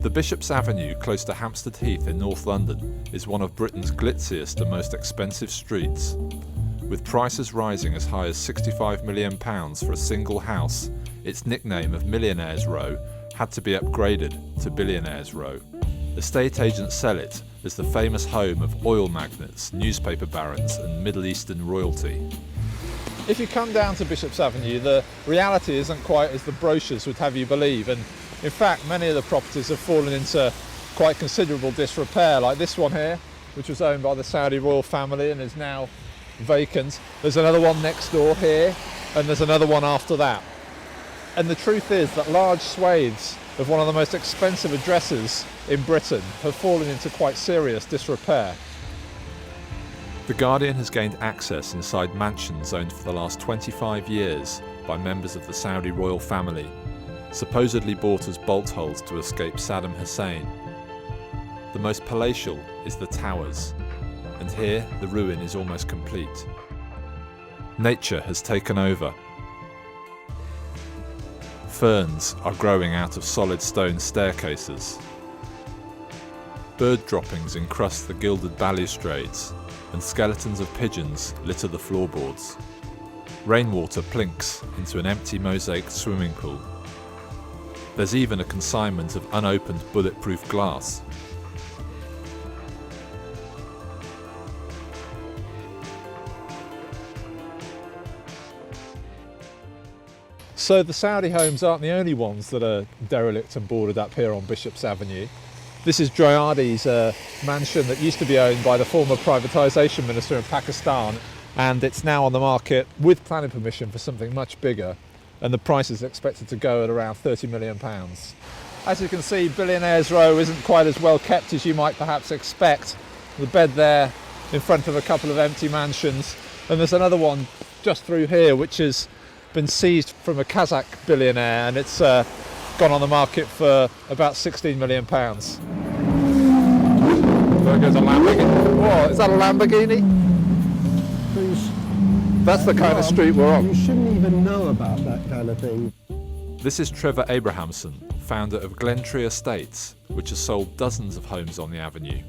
The Bishop's Avenue, close to Hampstead Heath in North London, is one of Britain's glitziest and most expensive streets. With prices rising as high as £65 million for a single house, its nickname of Millionaires Row had to be upgraded to Billionaires Row. Estate agents sell it as the famous home of oil magnates, newspaper barons and Middle Eastern royalty. If you come down to Bishop's Avenue, the reality isn't quite as the brochures would have you believe, and in fact many of the properties have fallen into quite considerable disrepair, like this one here, which was owned by the Saudi royal family and is now vacant. There's another one next door here, and there's another one after that. And the truth is that large swathes of one of the most expensive addresses in Britain have fallen into quite serious disrepair. The Guardian has gained access inside mansions owned for the last 25 years by members of the Saudi royal family, supposedly bought as bolt holes to escape Saddam Hussein. The most palatial is the Towers, and here the ruin is almost complete. Nature has taken over. Ferns are growing out of solid stone staircases. Bird droppings encrust the gilded balustrades, and skeletons of pigeons litter the floorboards. Rainwater plinks into an empty mosaic swimming pool. There's even a consignment of unopened bulletproof glass. So the Saudi homes aren't the only ones that are derelict and boarded up here on Bishop's Avenue. This is Jayadi's mansion that used to be owned by the former privatisation minister in Pakistan, and it's now on the market with planning permission for something much bigger, and the price is expected to go at around £30 million. As you can see, Billionaires Row isn't quite as well kept as you might perhaps expect. The bed there in front of a couple of empty mansions, and there's another one just through here which has been seized from a Kazakh billionaire, and it's gone on the market for about £16 million. There goes a Lamborghini. Oh, is that a Lamborghini? That's the kind of street we're on. You shouldn't even know about that kind of thing. This is Trevor Abrahamson, founder of Glentree Estates, which has sold dozens of homes on the avenue.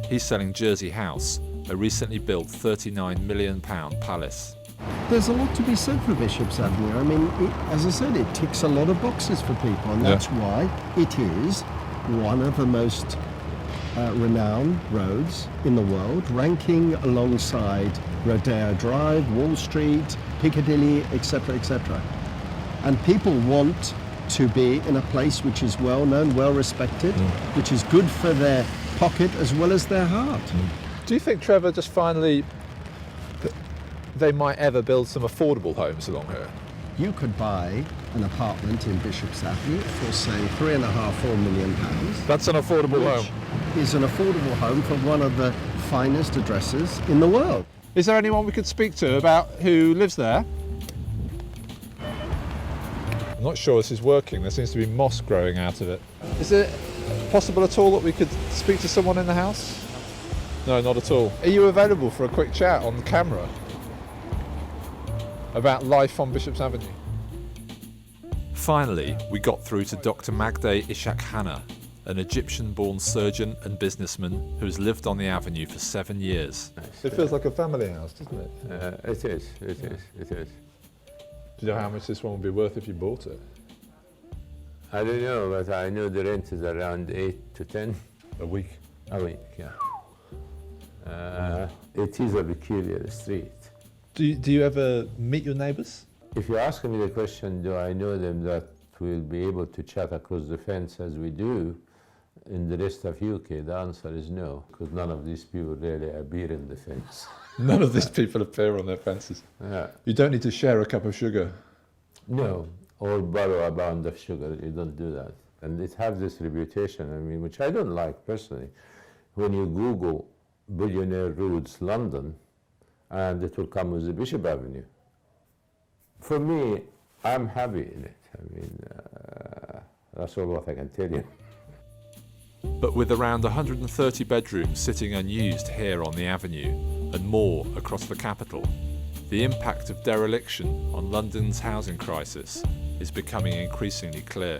He's selling Jersey House, a recently built £39 million palace. There's a lot to be said for Bishop's Avenue. I mean, as I said, it ticks a lot of boxes for people, and that's why it is one of the most renowned roads in the world, ranking alongside Rodeo Drive, Wall Street, Piccadilly, etc., etc. And people want to be in a place which is well known, well respected, which is good for their pocket as well as their heart. Do you think, Trevor, just finally, they might ever build some affordable homes along here? You could buy an apartment in Bishop's Avenue for, say, £3.5–4 million. That's an affordable home. Is an affordable home for one of the finest addresses in the world. Is there anyone we could speak to about who lives there? I'm not sure this is working. There seems to be moss growing out of it. Is it possible at all that we could speak to someone in the house? No, not at all. Are you available for a quick chat on camera about life on Bishop's Avenue? Finally, we got through to Dr. Magday Ishak Hanna, an Egyptian-born surgeon and businessman who has lived on the avenue for 7 years. It feels like a family house, doesn't it? It is. Do you know how much this one would be worth if you bought it? I don't know, but I know the rent is around 8 to 10 A week? a week, yeah. It is a peculiar street. Do you ever meet your neighbours? If you ask me the question, do I know them that we'll be able to chat across the fence as we do in the rest of UK, the answer is no, because none of these people really appear in the fence. None of these people appear on their fences. Yeah. You don't need to share a cup of sugar. No, or borrow a pound of sugar, you don't do that. And it has this reputation, I mean, which I don't like personally. When you Google Billionaire Roads London, and it will come with the Bishop Avenue. For me, I'm happy in it. I mean, that's all what I can tell you. But with around 130 bedrooms sitting unused here on the avenue, and more across the capital, the impact of dereliction on London's housing crisis is becoming increasingly clear.